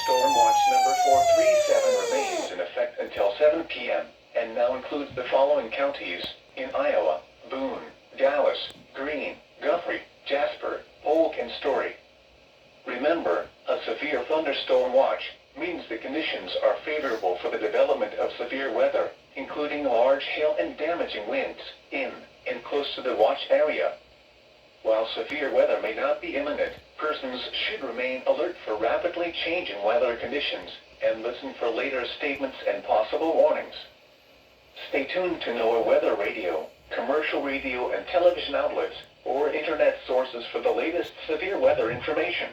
Thunderstorm Watch number 437 remains in effect until 7 p.m. and now includes the following counties in Iowa: Boone, Dallas, Greene, Guthrie, Jasper, Polk, and Story. Remember, a severe thunderstorm watch means the conditions are favorable for the development of severe weather, including large hail and damaging winds, in and close to the watch area. While severe weather may not be imminent, persons should remain alert for rapidly changing weather conditions and listen for later statements and possible warnings. Stay tuned to NOAA weather radio, commercial radio and television outlets, or internet sources for the latest severe weather information.